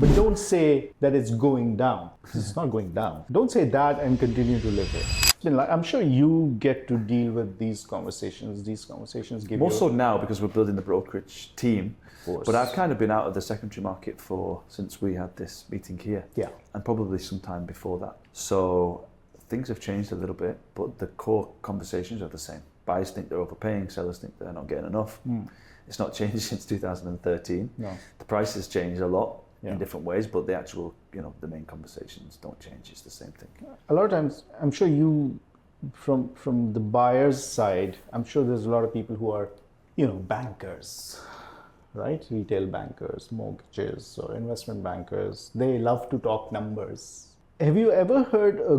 But don't say that it's going down. It's not going down. Don't say that and continue to live here. It's been like, I'm sure you get to deal with these conversations. These conversations give More you... so now because we're building the brokerage team. Of course. But I've kind of been out of the secondary market since we had this meeting here. Yeah. And probably some time before that. So things have changed a little bit, but the core conversations are the same. Buyers think they're overpaying, sellers think they're not getting enough. It's not changed since 2013. No. The prices changed a lot Yeah. in different ways, but the actual, the main conversations don't change. It's the same thing. A lot of times, I'm sure you, from the buyer's side, I'm sure there's a lot of people who are, bankers, right? Retail bankers, mortgages, or investment bankers. They love to talk numbers. Have you ever heard a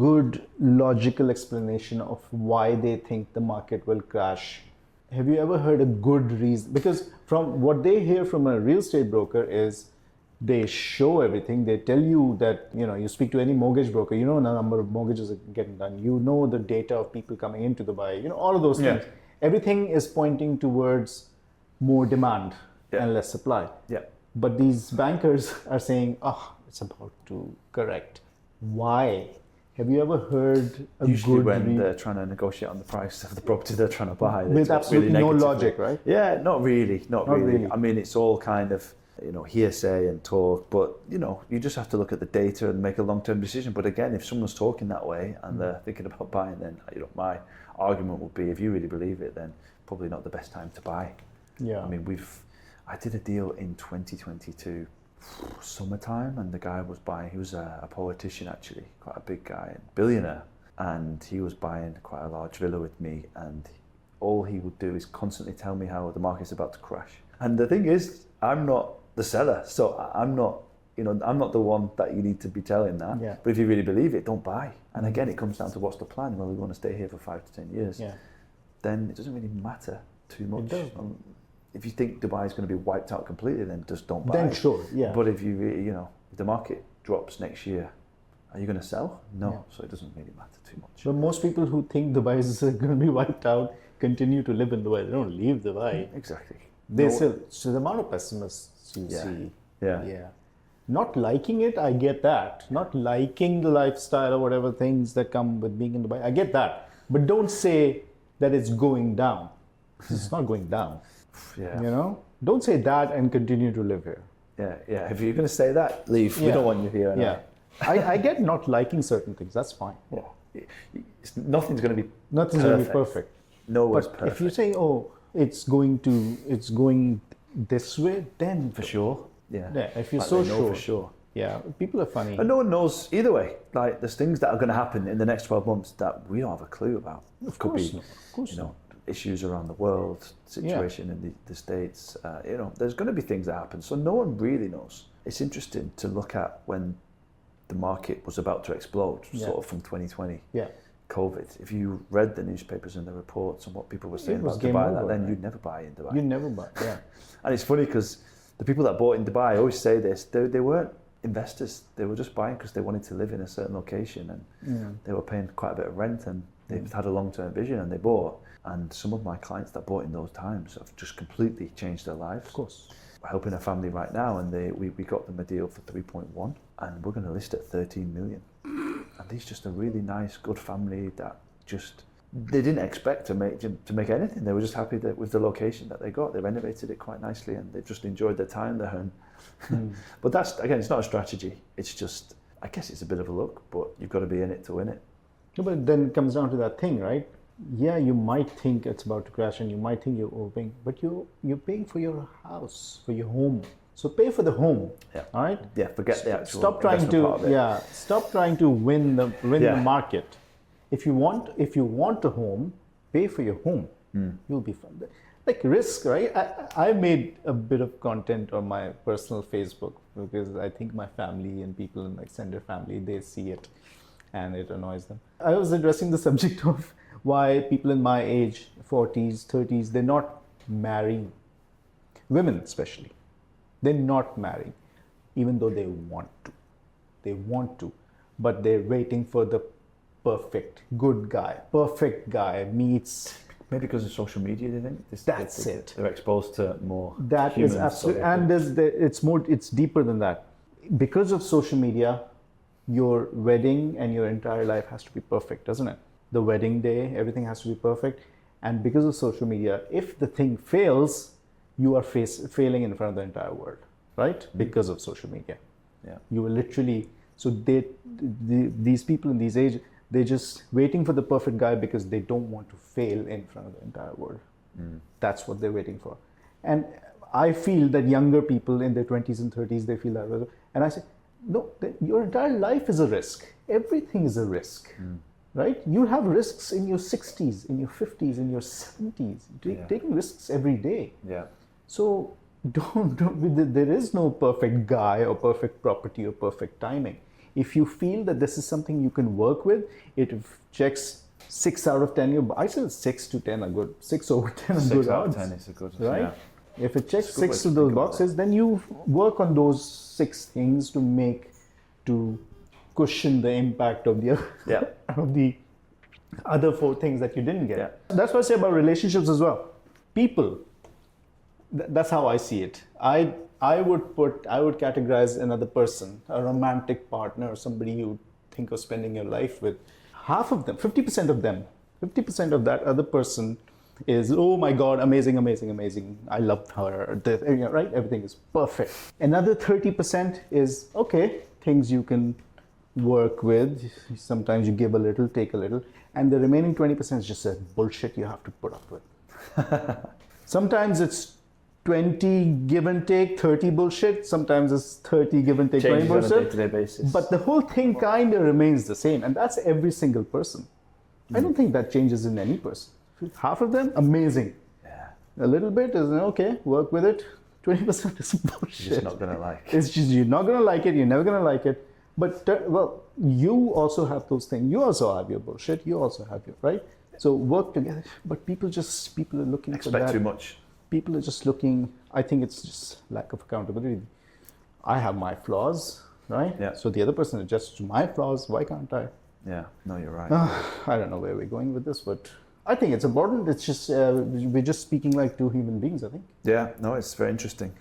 good logical explanation of why they think the market will crash? Have you ever heard a good reason? Because from what they hear from a real estate broker is they show everything. They tell you that, you speak to any mortgage broker, the number of mortgages are getting done. The data of people coming into Dubai, all of those things. Everything is pointing towards more demand and less supply. Yeah. But these bankers are saying, it's about to correct. Why? Have you ever heard Usually when they're trying to negotiate on the price of the property they're trying to buy. With absolutely no logic, right? Yeah, not really. I mean, it's all kind of, hearsay and talk, but, you just have to look at the data and make a long-term decision. But again, if someone's talking that way and they're thinking about buying, then, my argument would be, if you really believe it, then probably not the best time to buy. Yeah. I mean, I did a deal in 2022. Summertime, and the guy was buying, he was a politician actually, quite a big guy, billionaire, and he was buying quite a large villa with me, and all he would do is constantly tell me how the market's about to crash. And the thing is, I'm not the seller, so I'm not the one that you need to be telling that. Yeah. But if you really believe it, don't buy. And again, it comes down to what's the plan. Well, we want to stay here for 5 to 10 years. Yeah. Then it doesn't really matter too much. It does. If you think Dubai is going to be wiped out completely, then just don't buy. Then sure, yeah. But if you really, if the market drops next year, are you going to sell? No. Yeah. So it doesn't really matter too much. But most people who think Dubai is going to be wiped out continue to live in Dubai. They don't leave Dubai. Exactly. So the amount of pessimists you see. Yeah. Not liking it, I get that. Not liking the lifestyle or whatever things that come with being in Dubai, I get that. But don't say that it's going down. It's not going down. Yeah. Don't say that and continue to live here. Yeah. If you're going to say that, leave. We don't want you here. Yeah. I get not liking certain things. That's fine. Yeah. Nothing's going to be perfect. Nowhere's But perfect. if you say, it's going this way, then for sure. Yeah. If you're like so sure. sure. For sure. Yeah. People are funny. And no one knows either way. Like, there's things that are going to happen in the next 12 months that we don't have a clue about. Of course not. Issues around the world, situation in the States, there's going to be things that happen. So no one really knows. It's interesting to look at when the market was about to explode, sort of from 2020. Yeah. COVID. If you read the newspapers and the reports and what people were saying about Dubai, then you'd never buy in Dubai. You'd never buy, yeah. And it's funny because the people that bought in Dubai, I always say this, they weren't investors. They were just buying because they wanted to live in a certain location, and they were paying quite a bit of rent, and they had a long-term vision, and they bought. And some of my clients that bought in those times have just completely changed their lives. Of course. We're helping a family right now, and we got them a deal for 3.1, and we're going to list at 13 million. And he's just a really nice, good family that they didn't expect to make anything. They were just happy with the location that they got. They renovated it quite nicely, and they just enjoyed their time there. And but that's, again, it's not a strategy. It's just, I guess it's a bit of a look, but you've got to be in it to win it. No, but then it comes down to that thing, right? Yeah, you might think it's about to crash, and you might think you're overpaying, but you're paying for your house, for your home. So pay for the home. Yeah. All right. Yeah. Forget the actual. Stop trying to Stop trying to win the market. If you want a home, pay for your home. You'll be fine. Like risk, right? I made a bit of content on my personal Facebook because I think my family and people in my extended family, they see it, and it annoys them. I was addressing the subject of why people in my age, 40s, 30s, they're not marrying. Women especially. They're not marrying, even though they want to. They want to, but they're waiting for the perfect guy meets Maybe because of social media, do you think? That's it. They're exposed to more. That is absolutely, and it's deeper than that. Because of social media, your wedding and your entire life has to be perfect, doesn't it? The wedding day, everything has to be perfect. And because of social media, if the thing fails, you are failing in front of the entire world, right? Because of social media. Yeah. You will literally, so these people in these age, they're just waiting for the perfect guy because they don't want to fail in front of the entire world. That's what they're waiting for. And I feel that younger people in their 20s and 30s, they feel that way. And I say, no, your entire life is a risk. Everything is a risk, right? You have risks in your 60s, in your 50s, in your 70s, taking risks every day. Yeah. So there is no perfect guy or perfect property or perfect timing. If you feel that this is something you can work with, it checks 6 out of 10. I say 6 to 10 are good. 6 over 10 are good odds. 6 out of 10 is a good, right? Yeah. If it checks 6 of those boxes, then you work on those 6 things to cushion the impact of the of the other 4 things that you didn't get. Yeah. That's what I say about relationships as well. People, that's how I see it. I would categorize another person, a romantic partner, somebody you think of spending your life with. Half of them, 50% of them, 50% of that other person is, oh my God, amazing, amazing, amazing. I love her, right? Everything is perfect. Another 30% is, okay, things you can work with. Sometimes you give a little, take a little. And the remaining 20% is just a bullshit you have to put up with. Sometimes it's 20 give and take, 30 bullshit. Sometimes it's 30 give and take, 20 bullshit. On a day-to-day basis. But the whole thing kind of remains the same. And that's every single person. I don't think that changes in any person. Half of them, amazing. Yeah. A little bit is, okay, work with it. 20% is bullshit. You're just not going to like it. It's just, you're not going to like it. You're never going to like it. But, well, you also have those things. You also have your bullshit. You also have your, right? So work together. But people are looking for that. Expect too much. People are just looking, I think it's just lack of accountability. I have my flaws, right? Yeah. So the other person adjusts to my flaws. Why can't I? Yeah, no, you're right. I don't know where we're going with this, but I think it's important. It's just, we're just speaking like 2 human beings, I think. Yeah, no, it's very interesting.